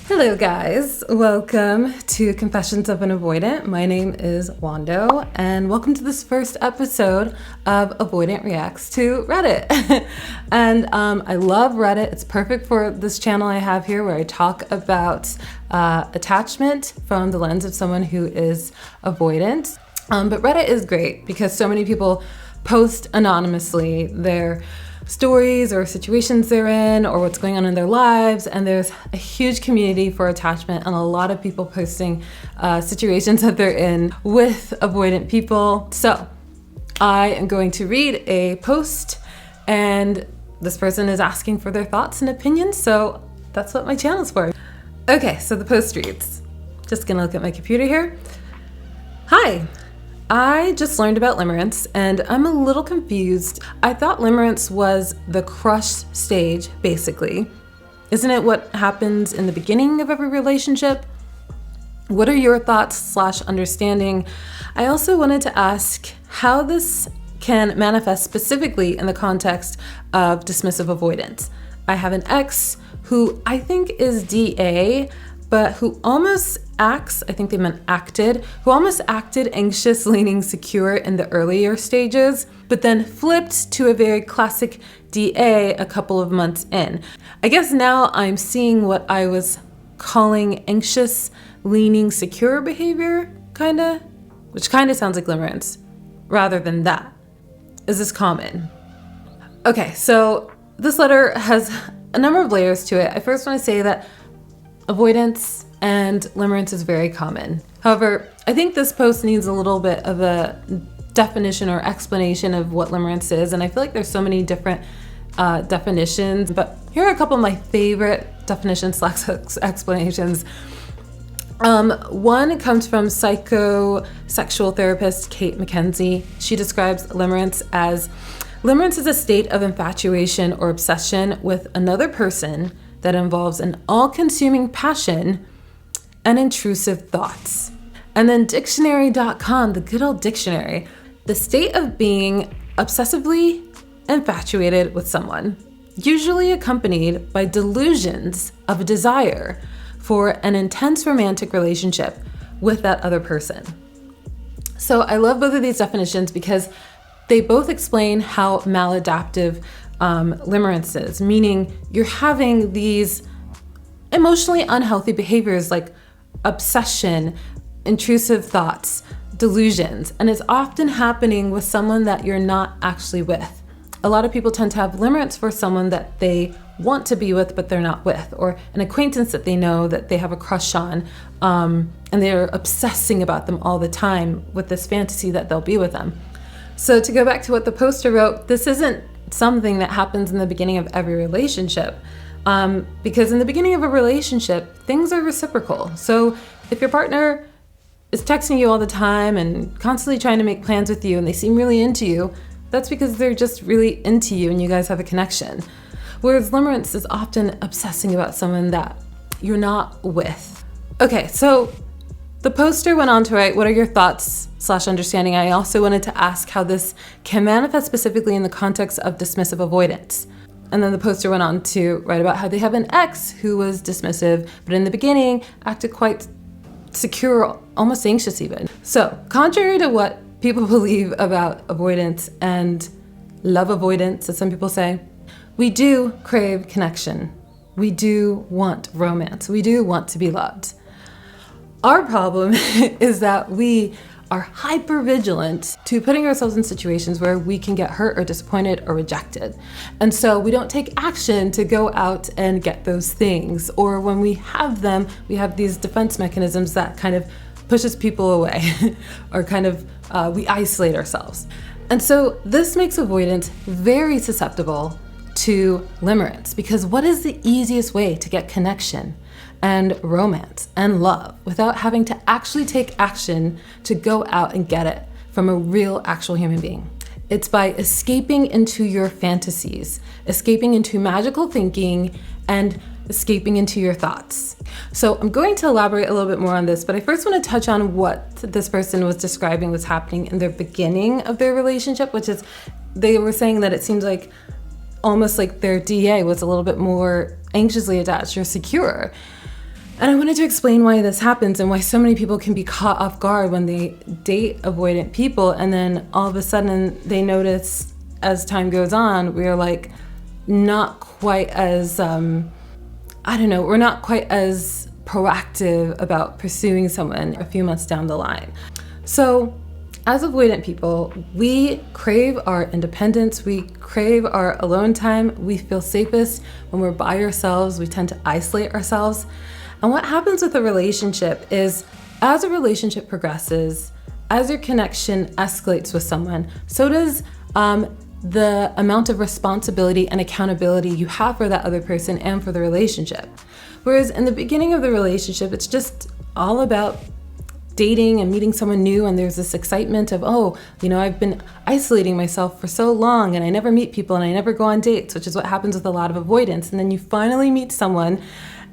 Hello guys, welcome to Confessions of an Avoidant. My name is Wando and welcome to this first episode of Avoidant Reacts to Reddit. And I love Reddit. It's perfect for this channel I have here where I talk about attachment from the lens of someone who is avoidant. But Reddit is great because so many people post anonymously their stories or situations they're in or what's going on in their lives, and there's a huge community for attachment and a lot of people posting situations that they're in with avoidant people. So I am going to read a post and this person is asking for their thoughts and opinions, so that's what my channel is for. Okay, so the post reads, just gonna look at my computer here. Hi, I just learned about Limerence and I'm a little confused. I thought Limerence was the crush stage, basically. Isn't it what happens in the beginning of every relationship? What are your thoughts / understanding? I also wanted to ask how this can manifest specifically in the context of dismissive avoidance. I have an ex who I think is DA, but who almost acts, I think they meant acted, who almost acted anxious, leaning secure in the earlier stages, but then flipped to a very classic DA a couple of months in. I guess now I'm seeing what I was calling anxious, leaning secure behavior, which sounds like Limerence, rather than that. Is this common? Okay, so this letter has a number of layers to it. I first want to say that avoidance and limerence is very common. However, I think this post needs a little bit of a definition or explanation of what limerence is, and I feel like there's so many different definitions, but here are a couple of my favorite definitions / explanations. One comes from psychosexual therapist Kate McKenzie. She describes limerence as, limerence is a state of infatuation or obsession with another person that involves an all-consuming passion and intrusive thoughts. And then dictionary.com, the good old dictionary, the state of being obsessively infatuated with someone, usually accompanied by delusions of a desire for an intense romantic relationship with that other person. So I love both of these definitions because they both explain how maladaptive limerence is, meaning you're having these emotionally unhealthy behaviors like obsession, intrusive thoughts, delusions, and it's often happening with someone that you're not actually with. A lot of people tend to have limerence for someone that they want to be with but they're not with, or an acquaintance that they know that they have a crush on, and they're obsessing about them all the time with this fantasy that they'll be with them. So to go back to what the poster wrote, this isn't something that happens in the beginning of every relationship, because in the beginning of a relationship, things are reciprocal. So if your partner is texting you all the time and constantly trying to make plans with you and they seem really into you, that's because they're just really into you and you guys have a connection. Whereas limerence is often obsessing about someone that you're not with. Okay, so the poster went on to write, what are your thoughts / understanding? I also wanted to ask how this can manifest specifically in the context of dismissive avoidance. And then the poster went on to write about how they have an ex who was dismissive, but in the beginning acted quite secure, almost anxious even. So contrary to what people believe about avoidance and love avoidance, as some people say, we do crave connection. We do want romance. We do want to be loved. Our problem is that we are hyper vigilant to putting ourselves in situations where we can get hurt or disappointed or rejected. And so we don't take action to go out and get those things. Or when we have them, we have these defense mechanisms that kind of pushes people away or we isolate ourselves. And so this makes avoidance very susceptible to limerence, because what is the easiest way to get connection and romance and love without having to actually take action to go out and get it from a real, actual human being? It's by escaping into your fantasies, escaping into magical thinking, and escaping into your thoughts. So I'm going to elaborate a little bit more on this, but I first want to touch on what this person was describing was happening in the beginning of their relationship, which is they were saying that it seems like almost like their DA was a little bit more anxiously attached or secure. And I wanted to explain why this happens and why so many people can be caught off guard when they date avoidant people, and then all of a sudden they notice as time goes on, we are like not quite as, we're not quite as proactive about pursuing someone a few months down the line. So as avoidant people, we crave our independence, we crave our alone time, we feel safest when we're by ourselves, we tend to isolate ourselves. And what happens with a relationship is, as a relationship progresses, as your connection escalates with someone, so does the amount of responsibility and accountability you have for that other person and for the relationship. Whereas in the beginning of the relationship, it's just all about dating and meeting someone new, and there's this excitement of, I've been isolating myself for so long and I never meet people and I never go on dates, which is what happens with a lot of avoidance. And then you finally meet someone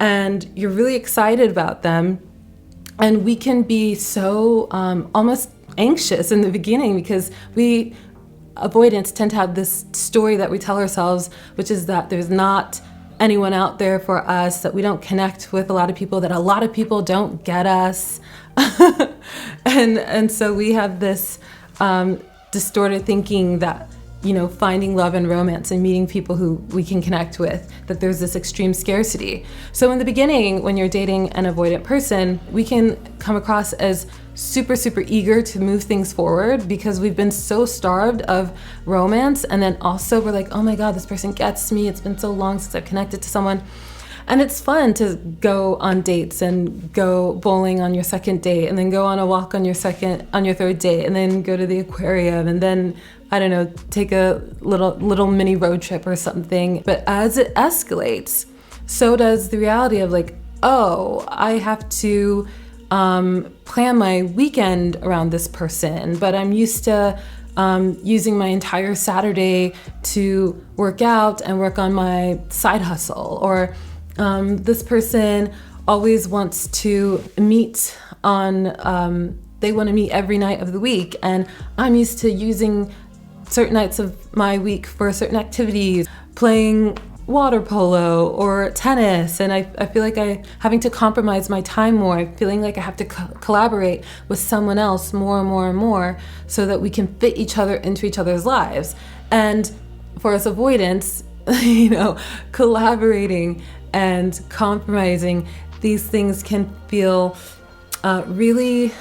and you're really excited about them, and we can be so almost anxious in the beginning because we avoidants tend to have this story that we tell ourselves, which is that there's not anyone out there for us, that we don't connect with a lot of people, that a lot of people don't get us. and so we have this distorted thinking that, finding love and romance and meeting people who we can connect with, that there's this extreme scarcity. So in the beginning, when you're dating an avoidant person, we can come across as super, super eager to move things forward because we've been so starved of romance. And then also we're like, oh my God, this person gets me. It's been so long since I've connected to someone. And it's fun to go on dates and go bowling on your second date, and then go on a walk on your third date, and then go to the aquarium, and then, take a little mini road trip or something. But as it escalates, so does the reality of like, oh, I have to plan my weekend around this person, but I'm used to using my entire Saturday to work out and work on my side hustle. Or this person always wants to meet they want to meet every night of the week, and I'm used to using certain nights of my week for certain activities, playing water polo or tennis, and I feel like I'm having to compromise my time more. I'm feeling like I have to collaborate with someone else more and more and more so that we can fit each other into each other's lives. And for us avoidants, collaborating and compromising, these things can feel really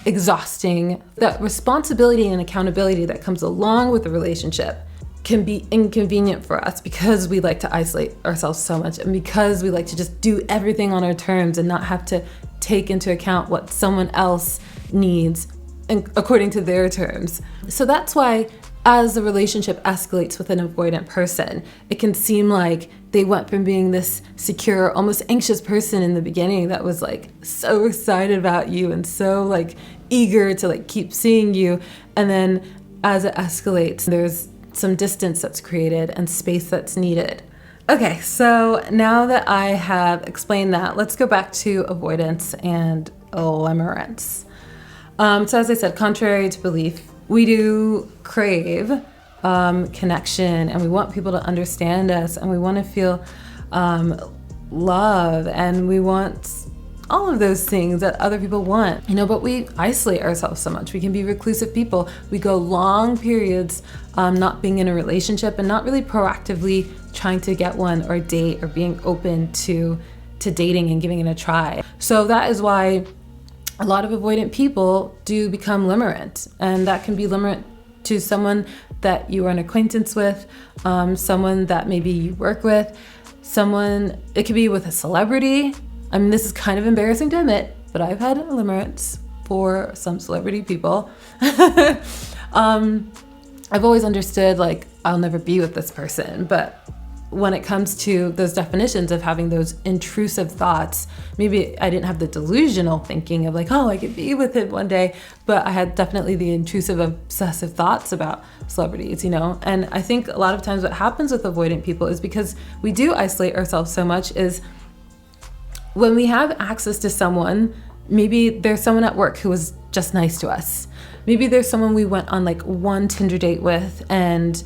exhausting. That responsibility and accountability that comes along with the relationship can be inconvenient for us because we like to isolate ourselves so much, and because we like to just do everything on our terms and not have to take into account what someone else needs and according to their terms. So that's why as the relationship escalates with an avoidant person, it can seem like they went from being this secure, almost anxious person in the beginning that was like so excited about you and so like eager to like keep seeing you. And then as it escalates, there's some distance that's created and space that's needed. Okay, so now that I have explained that, let's go back to avoidance and limerence. So as I said, contrary to belief, we do crave connection, and we want people to understand us, and we want to feel love, and we want all of those things that other people want, but we isolate ourselves so much. We can be reclusive people. We go long periods not being in a relationship and not really proactively trying to get one or date or being open to dating and giving it a try. So that is why a lot of avoidant people do become limerent, and that can be limerent to someone that you are an acquaintance with, someone that maybe you work with, it could be with a celebrity. I mean, this is kind of embarrassing to admit, but I've had limerence for some celebrity people. I've always understood like I'll never be with this person, but when it comes to those definitions of having those intrusive thoughts, maybe I didn't have the delusional thinking of like, oh, I could be with him one day, but I had definitely the intrusive, obsessive thoughts about celebrities, And I think a lot of times what happens with avoidant people is because we do isolate ourselves so much is when we have access to someone, maybe there's someone at work who was just nice to us. Maybe there's someone we went on like one Tinder date with, and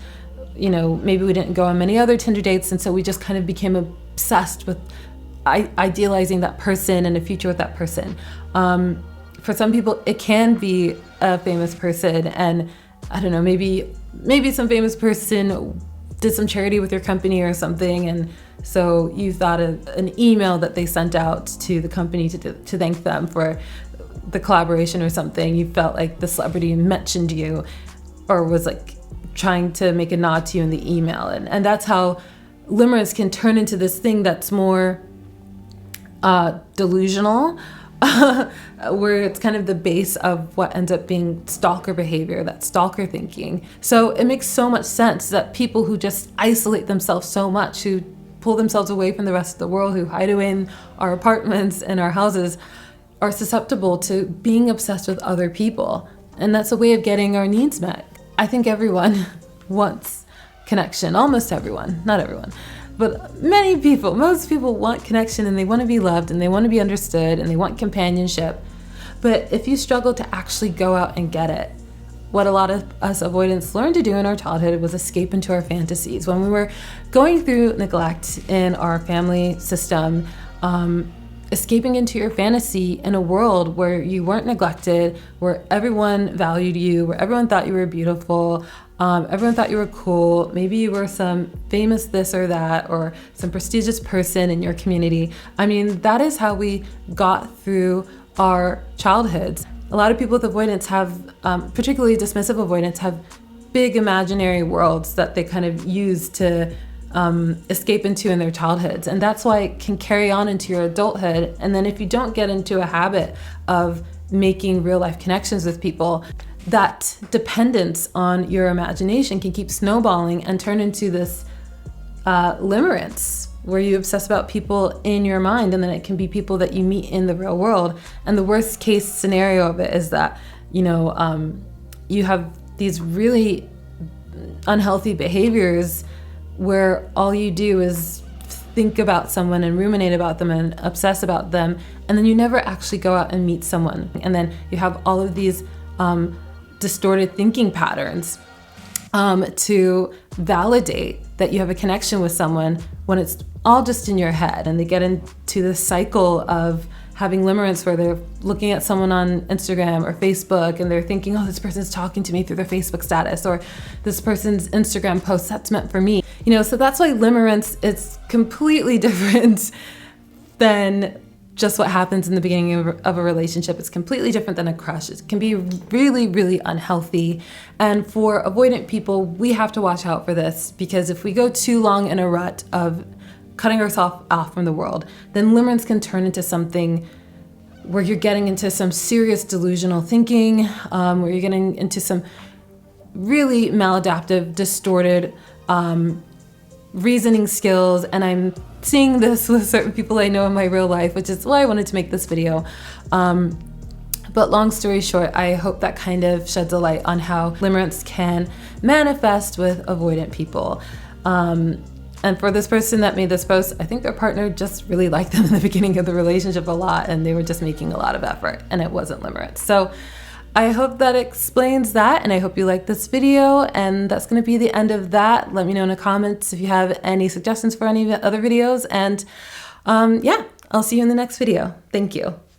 maybe we didn't go on many other Tinder dates, and so we just kind of became obsessed with idealizing that person and a future with that person. For some people, it can be a famous person, and I don't know, maybe some famous person did some charity with your company or something, and so you thought an email that they sent out to the company to thank them for the collaboration or something. You felt like the celebrity mentioned you or was like trying to make a nod to you in the email, and that's how limerence can turn into this thing that's more delusional, where it's kind of the base of what ends up being stalker behavior, that stalker thinking. So it makes so much sense that people who just isolate themselves so much, who pull themselves away from the rest of the world, who hide away in our apartments and our houses, are susceptible to being obsessed with other people. And that's a way of getting our needs met. I think everyone wants connection, almost everyone, not everyone. But many people, most people want connection, and they want to be loved, and they want to be understood, and they want companionship. But if you struggle to actually go out and get it, what a lot of us avoidants learned to do in our childhood was escape into our fantasies. When we were going through neglect in our family system, escaping into your fantasy in a world where you weren't neglected, where everyone valued you, where everyone thought you were beautiful, everyone thought you were cool. Maybe you were some famous this or that, or some prestigious person in your community. I mean, that is how we got through our childhoods. A lot of people with avoidance have, particularly dismissive avoidants, have big imaginary worlds that they kind of use to escape into in their childhoods. And that's why it can carry on into your adulthood. And then if you don't get into a habit of making real life connections with people, that dependence on your imagination can keep snowballing and turn into this limerence, where you obsess about people in your mind, and then it can be people that you meet in the real world. And the worst case scenario of it is that, you have these really unhealthy behaviors where all you do is think about someone and ruminate about them and obsess about them, and then you never actually go out and meet someone. And then you have all of these distorted thinking patterns to validate that you have a connection with someone when it's all just in your head. And they get into this cycle of having limerence where they're looking at someone on Instagram or Facebook and they're thinking, oh, this person's talking to me through their Facebook status, or this person's Instagram post, that's meant for me. So that's why limerence is completely different than just what happens in the beginning of a relationship. It's completely different than a crush. It can be really, really unhealthy. And for avoidant people, we have to watch out for this, because if we go too long in a rut of cutting ourselves off from the world, then limerence can turn into something where you're getting into some serious delusional thinking, where you're getting into some really maladaptive, distorted reasoning skills. And I'm seeing this with certain people I know in my real life, which is why I wanted to make this video. But long story short, I hope that kind of sheds a light on how limerence can manifest with avoidant people. And for this person that made this post, I think their partner just really liked them in the beginning of the relationship a lot, and they were just making a lot of effort, and it wasn't limerence. So I hope that explains that, and I hope you like this video, and that's going to be the end of that. Let me know in the comments if you have any suggestions for any other videos, and yeah, I'll see you in the next video. Thank you.